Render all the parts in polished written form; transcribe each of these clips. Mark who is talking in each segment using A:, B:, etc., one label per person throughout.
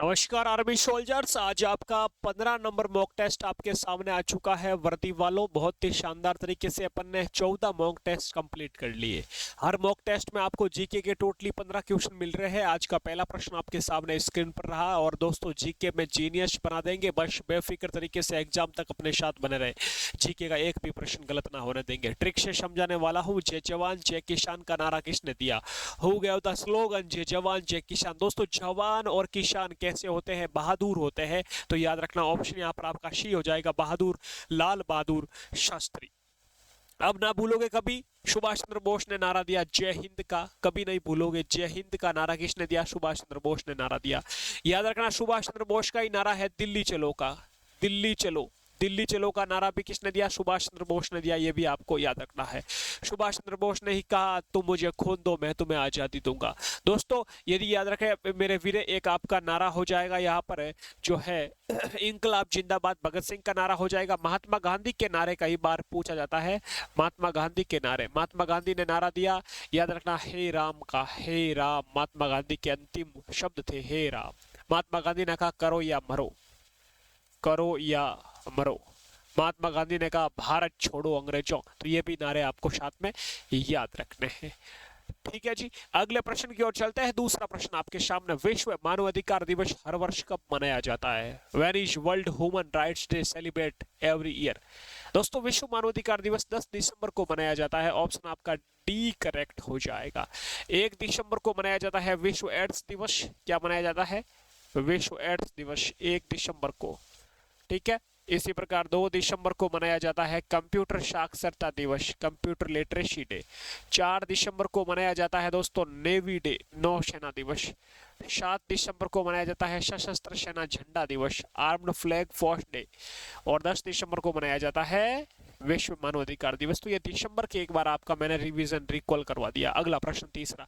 A: नमस्कार army soldiers. आज आपका 15 नंबर मॉक टेस्ट आपके सामने आ चुका है वर्दी वालों। बहुत ही शानदार तरीके से अपन ने 14 मॉक टेस्ट कंप्लीट कर लिए। हर मॉक टेस्ट में आपको जीके के टोटली 15 क्वेश्चन मिल रहे हैं। आज का पहला प्रश्न आपके सामने स्क्रीन पर रहा और दोस्तों जीके में जीनियस बना देंगे। बस बेफिक्र तरीके से एग्जाम तक अपने साथ बने रहे। जीके का एक भी प्रश्न गलत ना होने देंगे। ट्रिक से समझाने वाला हूँ। जय जवान जय किसान का नारा किसने दिया? हो गया द स्लोगन जय जवान जय किसान। दोस्तों जवान और किसान कैसे होते हैं? बहादुर होते हैं। तो याद रखना ऑप्शन यहाँ पर आपका सी हो जाएगा, बहादुर, लाल बहादुर शास्त्री। अब ना भूलोगे कभी सुभाष चंद्र बोस ने नारा दिया जय हिंद का, कभी नहीं भूलोगे। जय हिंद का नारा किसने दिया? सुभाष चंद्र बोस ने नारा दिया। याद रखना सुभाष चंद्र बोस का ही नारा है दिल्ली चलो का। दिल्ली चलो, दिल्ली चलो का नारा भी किसने दिया? सुभाष चंद्र बोस ने दिया। ये भी आपको याद रखना है। सुभाष चंद्र बोस ने ही कहा तुम मुझे खून दो मैं तुम्हें आजादी दूंगा। दोस्तों यदि याद रखें मेरे वीरे, एक आपका नारा हो जाएगा यहाँ पर जो है इंकलाब जिंदाबाद भगत सिंह का नारा हो जाएगा। महात्मा गांधी के नारे कई बार पूछा जाता है। महात्मा गांधी के नारे, महात्मा गांधी ने नारा दिया, याद रखना, हे राम का। हे राम महात्मा गांधी के अंतिम शब्द थे, हे राम। महात्मा गांधी ने कहा करो या मरो, करो या मरो। महात्मा गांधी ने कहा भारत छोड़ो अंग्रेजों। तो ये भी नारे आपको साथ में याद रखने हैं। ठीक है जी, अगले प्रश्न की ओर चलते हैं। दूसरा प्रश्न आपके सामने, विश्व मानवाधिकार दिवस हर वर्ष कब मनाया जाता है? When is world human rights day celebrate every year? दोस्तों विश्व मानवाधिकार दिवस 10 दिसंबर को मनाया जाता है। ऑप्शन आपका डी करेक्ट हो जाएगा। 1 दिसंबर को मनाया जाता है विश्व एड्स दिवस। क्या मनाया जाता है? विश्व एड्स दिवस 1 दिसंबर को। ठीक है, इसी प्रकार 2 दिसंबर को मनाया जाता है कंप्यूटर साक्षरता दिवस, कंप्यूटर लिटरेसी डे। 4 दिसंबर को मनाया जाता है दोस्तों नेवी डे, नौसेना दिवस। 7 दिसंबर को मनाया जाता है सशस्त्र सेना झंडा दिवस, आर्म्ड फ्लैग फोर्स डे। और 10 दिसंबर को मनाया जाता है विश्व मानवाधिकार दिवस। तो ये दिसंबर के एक बार आपका मैंने रिवीजन रिकॉल करवा दिया। अगला प्रश्न तीसरा,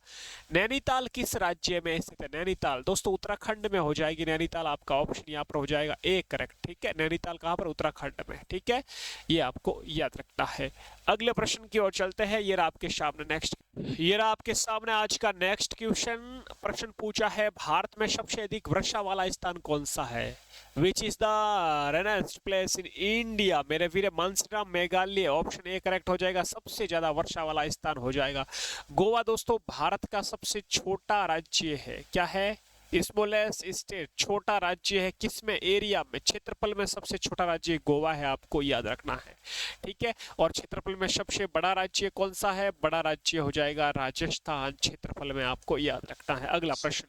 A: नैनीताल किस राज्य में स्थित है? नैनीताल दोस्तों उत्तराखंड में हो जाएगी। नैनीताल आपका ऑप्शन यहाँ पर हो जाएगा ए करेक्ट। ठीक है, नैनीताल कहाँ पर? उत्तराखंड में। ठीक है, ये आपको याद रखना है। अगले प्रश्न की ओर चलते हैं। ये रहा आपके सामने नेक्स्ट, ये रहा आपके सामने आज का नेक्स्ट क्वेश्चन। प्रश्न पूछा है भारत में सबसे अधिक वर्षा वाला स्थान कौन सा है? Which is the rainiest place in India? मेरे वीर Mawsynram Meghalaya, option A correct हो जाएगा। सबसे ज्यादा वर्षा वाला स्थान हो जाएगा गोवा। दोस्तों भारत का सबसे छोटा राज्य है। क्या है? स्मॉलेस्ट स्टेट, छोटा राज्य है। किसमें? एरिया में, क्षेत्रफल में सबसे छोटा राज्य गोवा है, आपको याद रखना है। ठीक है, और क्षेत्रफल में सबसे बड़ा राज्य कौन सा है? बड़ा राज्य हो जाएगा राजस्थान, क्षेत्रफल में, आपको याद रखना है। अगला प्रश्न,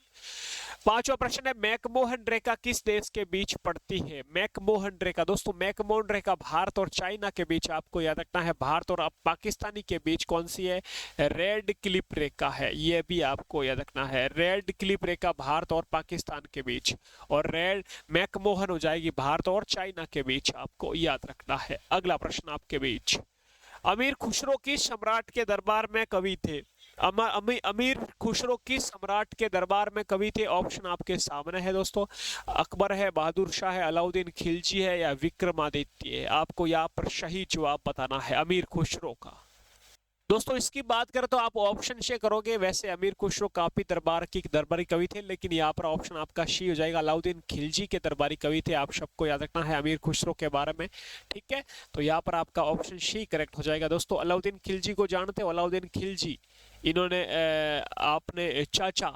A: पांचवा प्रश्न है, मैकमोहन रेखा किस देश के बीच पड़ती है? मैकमोहन रेखा दोस्तों, मैकमोहन रेखा भारत और चाइना के बीच, आपको याद रखना है। भारत और पाकिस्तानी के बीच कौन सी है? रेड क्लिप रेखा है। ये भी आपको याद रखना है। रेड क्लिप रेखा भारत और पाकिस्तान के बीच, और रेड मैकमोहन हो जाएगी भारत और चाइना के बीच, आपको याद रखना है। अगला प्रश्न आपके बीच, अमीर खुसरो किस सम्राट के दरबार में कवि थे? अमीर खुसरो किस सम्राट के दरबार में कवि थे? ऑप्शन आपके सामने है दोस्तों। अकबर है, बहादुर शाह है, अलाउद्दीन खिलजी है, या विक्रमादित्य है? आपको यहाँ पर सही जवाब बताना है अमीर खुसरो का। दोस्तों इसकी बात करें तो आप ऑप्शन से करोगे। वैसे अमीर खुसरो काफी दरबारी कवि थे, लेकिन यहाँ पर ऑप्शन आपका सी हो जाएगा। अलाउद्दीन खिलजी के दरबारी कवि थे। आप सबको याद रखना है अमीर खुसरो के बारे में। ठीक है, तो यहाँ पर आपका ऑप्शन सी करेक्ट हो जाएगा। दोस्तों अलाउद्दीन खिलजी को जानते हो? अलाउद्दीन खिलजी, इन्होंने आपने चाचा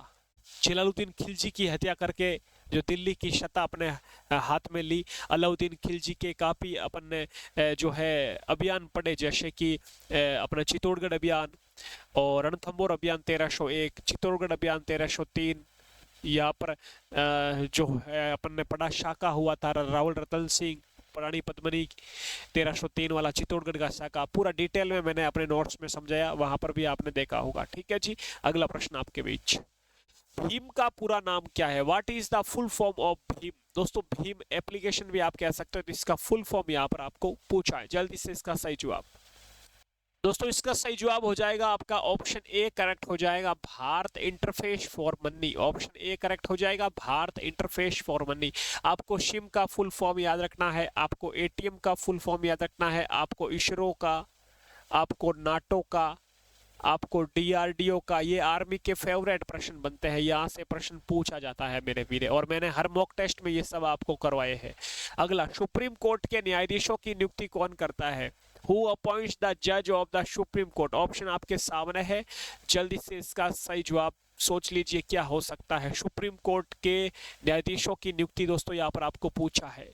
A: जलालुद्दीन खिलजी की हत्या करके जो दिल्ली की सत्ता अपने हाथ में ली। अलाउद्दीन खिलजी के काफ़ी अपन ने जो है अभियान पढ़े, जैसे कि अपना चित्तौड़गढ़ अभियान और रणथंभौर अभियान 1301, चित्तौड़गढ़ अभियान 1303। यहाँ पर जो है अपन ने पढ़ा शाका हुआ था रावल रतन सिंह, रानी पद्मिनी, 1303 वाला चित्तौड़गढ़ का शाका। पूरा डिटेल में मैंने अपने नोट्स में समझाया, वहां पर भी आपने देखा होगा। ठीक है जी, अगला प्रश्न आपके बीच, भीम का पूरा नाम क्या है? What is the full form of Bhim? दोस्तों भीम एप्लीकेशन भी आप कह सकते हो। तो इसका फुल फॉर्म यहाँ पर आपको पूछा है, जल्दी से इसका सही जवाब। दोस्तों इसका सही जवाब हो जाएगा आपका ऑप्शन ए करेक्ट हो जाएगा, Bharat interface for money. Option A correct हो जाएगा, भारत इंटरफेस फॉर मनी। आपको सिम का फुल फॉर्म याद रखना है, आपको एटीएम का फुल फॉर्म याद रखना है, आपको इसरो का, आपको नाटो का, आपको डीआरडीओ का, ये आर्मी के फेवरेट प्रश्न बनते हैं, यहाँ से प्रश्न पूछा जाता है मेरे वीरे, और मैंने हर मॉक टेस्ट में ये सब आपको करवाए हैं। अगला, सुप्रीम कोर्ट के न्यायाधीशों की नियुक्ति कौन करता है? हु अपॉइंट्स द जज of the supreme court? Option आपके सामने है, जल्दी से इसका सही जवाब सोच लीजिए क्या हो सकता है। सुप्रीम कोर्ट के न्यायाधीशों की नियुक्ति दोस्तों यहाँ पर आपको पूछा है।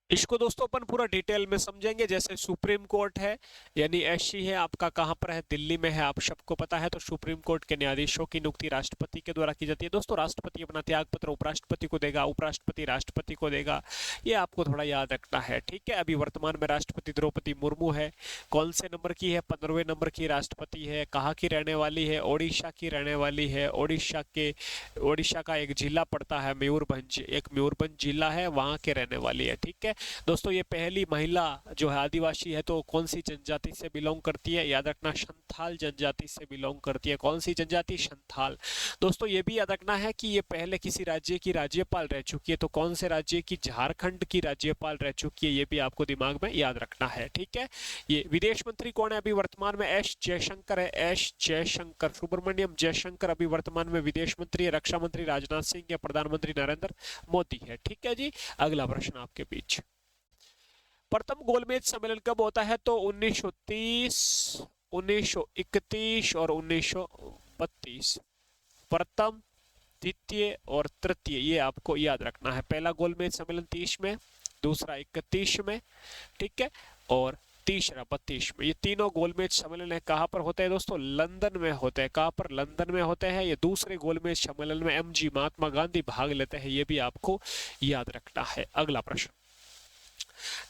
A: इसको दोस्तों अपन पूरा डिटेल में समझेंगे। जैसे सुप्रीम कोर्ट है, यानी एससी है आपका, कहाँ पर है? दिल्ली में है, आप सबको पता है। तो सुप्रीम कोर्ट के न्यायाधीशों की नियुक्ति राष्ट्रपति के द्वारा की जाती है दोस्तों। राष्ट्रपति अपना त्याग पत्र उपराष्ट्रपति को देगा, उपराष्ट्रपति राष्ट्रपति को देगा, ये आपको थोड़ा याद रखना है, ठीक है। अभी वर्तमान में राष्ट्रपति द्रौपदी मुर्मू है। कौन से नंबर की है? 15वें नंबर की राष्ट्रपति है। कहाँ की रहने वाली है? ओडिशा की रहने वाली है। ओडिशा का एक जिला पड़ता है मयूरभंज, एक मयूरभंज जिला है, वहाँ के रहने वाली है, ठीक है दोस्तों। ये पहली महिला जो है आदिवासी है, तो कौन सी जनजाति से बिलोंग करती है? याद रखना, संथाल जनजाति से बिलोंग करती है। कौन सी जनजाति? संथाल। दोस्तों ये भी याद रखना है कि ये पहले किसी राज्य की राज्यपाल रह चुकी है। तो कौन से राज्य की? झारखंड की राज्यपाल रह चुकी है, ये भी आपको दिमाग में याद रखना है, ठीक है। ये विदेश मंत्री कौन है अभी वर्तमान में? एस जयशंकर है, एस जयशंकर, सुब्रमण्यम जयशंकर अभी वर्तमान में विदेश मंत्री है। रक्षा मंत्री राजनाथ सिंह या प्रधानमंत्री नरेंद्र मोदी है, ठीक है जी। अगला प्रश्न आपके बीच, प्रथम गोलमेज सम्मेलन कब होता है? तो 1930, 1931 और 1932। प्रथम, द्वितीय और तृतीय, ये आपको याद रखना है। पहला गोलमेज सम्मेलन 30 में, दूसरा 31 में, ठीक है, और तीसरा 32 में। ये तीनों गोलमेज सम्मेलन है, कहाँ पर होते हैं दोस्तों? लंदन में होते हैं। कहाँ पर? लंदन में होते हैं। ये दूसरे गोलमेज सम्मेलन में एमजी महात्मा गांधी भाग लेते हैं, ये भी आपको याद रखना है। अगला प्रश्न,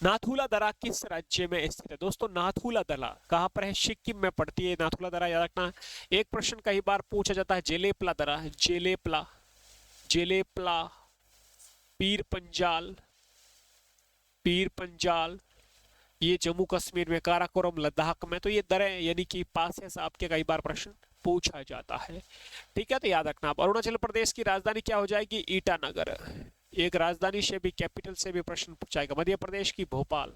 A: नाथुला दर्रा किस राज्य में स्थित है? दोस्तों नाथुला दर्रा कहाँ पर है? सिक्किम में पड़ती है नाथुला दर्रा, याद रखना। एक प्रश्न कई बार पूछा जाता है, जेलेपला दर्रा, जेलेपला, जेलेपला, पीर पंजाल, पीर पंजाल, ये जम्मू कश्मीर में, काराकोरम लद्दाख में। तो ये दरें यानी कि पास से आपके कई बार प्रश्न पूछा जाता है, ठीक है। तो याद रखना आप। अरुणाचल प्रदेश की राजधानी क्या हो जाएगी? ईटानगर। एक राजधानी से भी, कैपिटल से भी प्रश्न पूछाएगा। मध्य प्रदेश की भोपाल,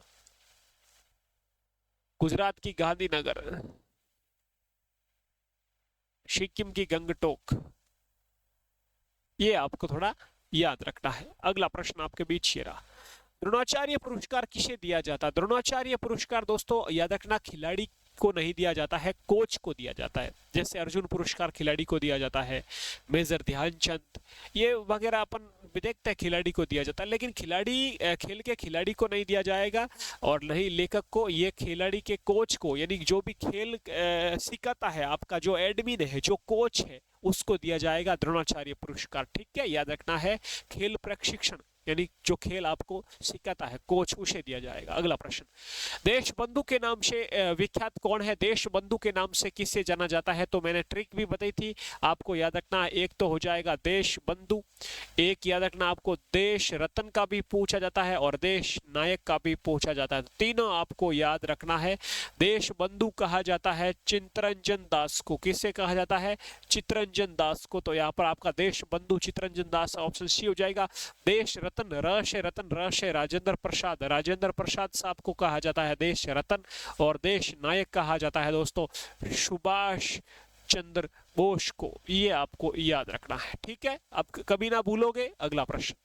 A: गुजरात की गांधीनगर, सिक्किम की गंगटोक, ये आपको थोड़ा याद रखना है। अगला प्रश्न आपके बीच ये रहा, द्रोणाचार्य पुरस्कार किसे दिया जाता है? द्रोणाचार्य पुरस्कार दोस्तों याद रखना, खिलाड़ी को नहीं दिया जाता है, कोच को दिया जाता है। जैसे अर्जुन पुरस्कार खिलाड़ी को दिया जाता है, मेजर ध्यानचंद, ये वगैरह अपन देखते हैं खिलाड़ी को दिया जाता है। लेकिन खिलाड़ी, खेल के खिलाड़ी को नहीं दिया जाएगा, और नहीं लेखक को, ये खिलाड़ी के कोच को, यानी जो भी खेल सिखाता है, आपका जो एडमिन है, जो कोच है, उसको दिया जाएगा द्रोणाचार्य पुरस्कार, ठीक है। याद रखना है, खेल प्रशिक्षण यानी जो खेल आपको सिखाता है, कोच, उसे दिया जाएगा। अगला प्रश्न, देश बंधु के नाम से विख्यात कौन है? देश बंधु के नाम से किसे जाना जाता है? तो मैंने ट्रिक भी बताई थी, आपको याद रखना। एक तो हो जाएगा देश बंधु, एक याद रखना आपको देश रत्न का भी पूछा जाता है, और देश नायक का भी पूछा जाता है। तीनों आपको याद रखना है। देश बंधु कहा जाता है चित्तरंजन दास को। किसे कहा जाता है? चित्तरंजन दास को। तो यहाँ पर आपका देश बंधु चित्तरंजन दास, ऑप्शन सी हो जाएगा। देश रत्न, रतन, राजेंद्र प्रसाद, राजेंद्र प्रसाद साहब को कहा जाता है देश रत्न, और देश नायक कहा जाता है दोस्तों सुभाष चंद्र बोस को। ये आपको याद रखना है, ठीक है, अब कभी ना भूलोगे। अगला प्रश्न,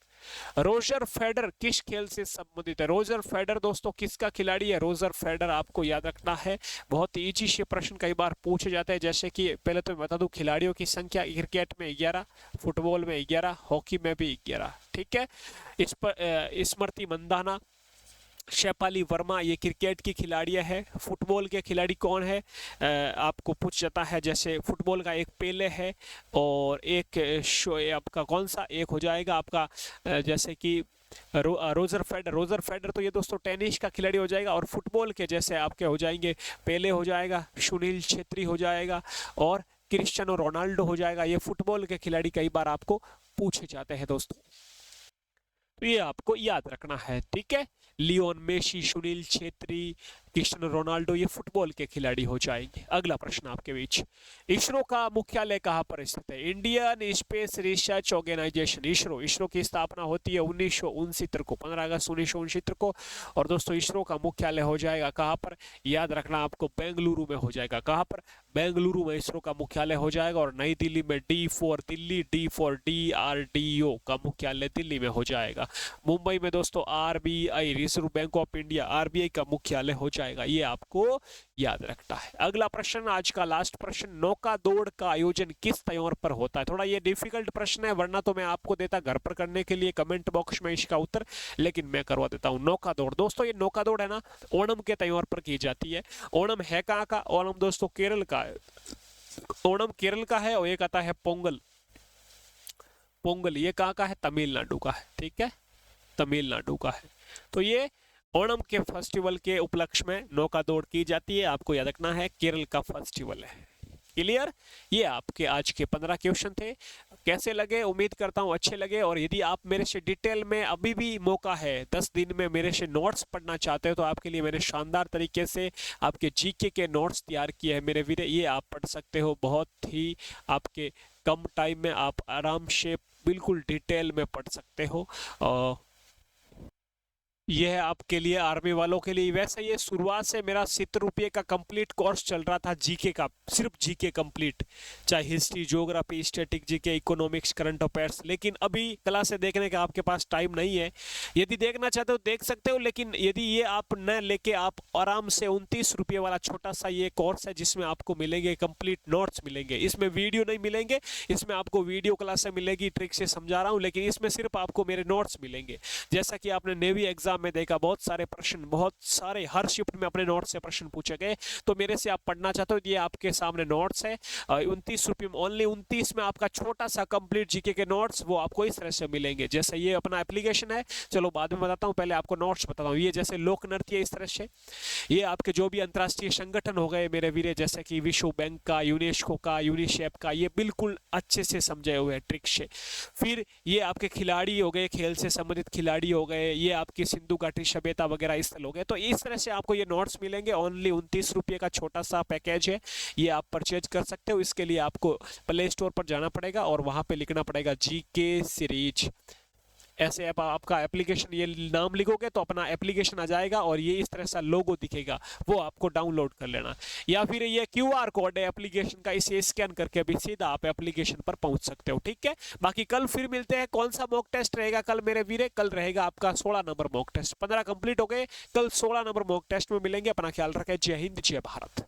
A: रोजर फेडर किस खेल से संबंधित है? रोजर फेडर दोस्तों किसका खिलाड़ी है? रोजर फेडर आपको याद रखना है। बहुत इजी से प्रश्न कई बार पूछे जाते हैं। जैसे कि पहले तो मैं बता दूं, खिलाड़ियों की संख्या क्रिकेट में 11, फुटबॉल में 11, हॉकी में भी 11, ठीक है। इस पर स्मृति मंदाना, शेफाली वर्मा, ये क्रिकेट की खिलाड़ियां है। फुटबॉल के खिलाड़ी कौन है? आपको पूछ जाता है। जैसे फुटबॉल का एक पेले है, और एक आपका कौन सा एक हो जाएगा आपका, जैसे कि रोजर फेडर। रोजर फेडर तो ये दोस्तों टेनिस का खिलाड़ी हो जाएगा। और फुटबॉल के जैसे आपके हो जाएंगे, पेले हो जाएगा, सुनील छेत्री हो जाएगा, और क्रिस्टियानो रोनाल्डो हो जाएगा। ये फुटबॉल के खिलाड़ी कई बार आपको पूछे जाते हैं दोस्तों। तो ये आपको याद रखना है, ठीक है। Lionel Messi, Sunil Chhetri, Cristiano Ronaldo ये फुटबॉल के खिलाड़ी हो जाएंगे। अगला प्रश्न आपके बीच, इसरो का मुख्यालय कहाँ पर स्थित है? Indian space research organisation, ISRO, ISRO की स्थापना होती है 1969 को, 15 अगस्त 1969 को। और दोस्तों इसरो का मुख्यालय हो जाएगा कहाँ पर? याद रखना आपको, बेंगलुरु में हो जाएगा। कहाँ पर? बेंगलुरु में इसरो का मुख्यालय हो जाएगा। और नई दिल्ली में D for Delhi, D for DRDO का मुख्यालय दिल्ली में हो जाएगा। मुंबई में दोस्तों RBI, reserve bank of India, RBI का मुख्यालय हो जाएगा। ये आपको याद रखना है। अगला प्रश्न, आज का लास्ट प्रश्न, नौका दौड़ का आयोजन किस त्योहार पर होता है? थोड़ा ये डिफिकल्ट प्रश्न है, वरना तो मैं आपको देता घर पर करने के लिए कमेंट बॉक्स में इसका उत्तर, लेकिन मैं करवा देता हूँ। नौका दौड़ दोस्तों, ये नौका दौड़ है ना, ओणम के त्योहार पर की जाती है। ओणम है कहाँ का? ओणम दोस्तों केरल का है। ओणम केरल का है। और एक आता है पोंगल, पोंगल ये कहाँ का है? तमिलनाडु का है, ठीक है, तमिलनाडु का है। तो ये ओणम के फेस्टिवल के उपलक्ष्य में नौका दौड़ की जाती है। आपको याद रखना है केरल का फेस्टिवल है। क्लियर? ये आपके आज के 15 क्वेश्चन थे। कैसे लगे? उम्मीद करता हूँ अच्छे लगे। और यदि आप मेरे से डिटेल में अभी भी मौका है 10 दिन में मेरे से नोट्स पढ़ना चाहते हो, तो आपके लिए मैंने शानदार तरीके से आपके जीके के नोट्स तैयार किए हैं मेरे वीरे। ये आप पढ़ सकते हो, बहुत ही आपके कम टाइम में आप आराम से बिल्कुल डिटेल में पढ़ सकते हो। यह है आपके लिए, आर्मी वालों के लिए। वैसे ये शुरुआत से मेरा 70 रुपये का कंप्लीट कोर्स चल रहा था जीके का, सिर्फ जीके कंप्लीट, चाहे history, geography, static GK, economics, current affairs. लेकिन अभी क्लासे देखने का आपके पास टाइम नहीं है। यदि देखना चाहते हो देख सकते हो, लेकिन यदि ये आप न लेके आप आराम से 29 रुपये वाला छोटा सा ये कोर्स है, जिसमें आपको मिलेंगे कंप्लीट नोट्स मिलेंगे। इसमें वीडियो नहीं मिलेंगे, इसमें आपको वीडियो क्लासे मिलेगी, ट्रिक से समझा रहा हूँ, लेकिन इसमें सिर्फ आपको मेरे नोट्स मिलेंगे। जैसा कि आपने नेवी एग्जाम में देखा, बहुत सारे प्रश्न, बहुत सारे हर शिफ्ट में अपने नोट्स से प्रश्न पूछे गए। तो मेरे से आप पढ़ना चाहते हो, ये आपके सामने नोट्स है। 29 रुपये में, ओनली 29 में आपका छोटा सा कंप्लीट जीके के नोट्स वो आपको इस तरह से मिलेंगे। जैसे ये अपना एप्लीकेशन है, चलो बाद में बताता हूँ, पहले आपको नोट्स बताता हूँ। ये जैसे लोक नृत्य इस तरह से, ये आपके जो भी अंतर्राष्ट्रीय संगठन हो गए मेरे वीरे, जैसे कि विश्व बैंक का, यूनेस्को का, यूनिसेफ का, ये बिल्कुल अच्छे से समझे हुए हैं ट्रिक से। फिर ये आपके खिलाड़ी हो गए, खेल से संबंधित खिलाड़ी हो गए, ये आपकी सिंधु घाटी सभ्यता वगैरह स्थल हो गए। तो इस तरह से आपको ये नोट्स मिलेंगे। ओनली 29 रुपये का छोटा सा पैकेज है, ये आप परचेज कर सकते हो। इसके लिए आपको प्ले स्टोर पर जाना पड़ेगा और वहां पे लिखना पड़ेगा जीके सीरीज। ऐसे आप आपका एप्लीकेशन, ये नाम लिखोगे तो अपना एप्लीकेशन आ जाएगा और ये इस तरह सा लोगो दिखेगा, वो आपको डाउनलोड कर लेना। या फिर ये QR कोड है एप्लीकेशन का, इसे स्कैन करके भी सीधा आप एप्लीकेशन पर पहुंच सकते हो, ठीक है। बाकी कल फिर मिलते हैं। कौन सा मॉक टेस्ट रहेगा कल मेरे वीरे? कल रहेगा आपका 16 नंबर मॉक टेस्ट। 15 कंप्लीट हो गए, कल 16 नंबर मॉक टेस्ट में मिलेंगे। अपना ख्याल रखें। जय हिंद, जय भारत।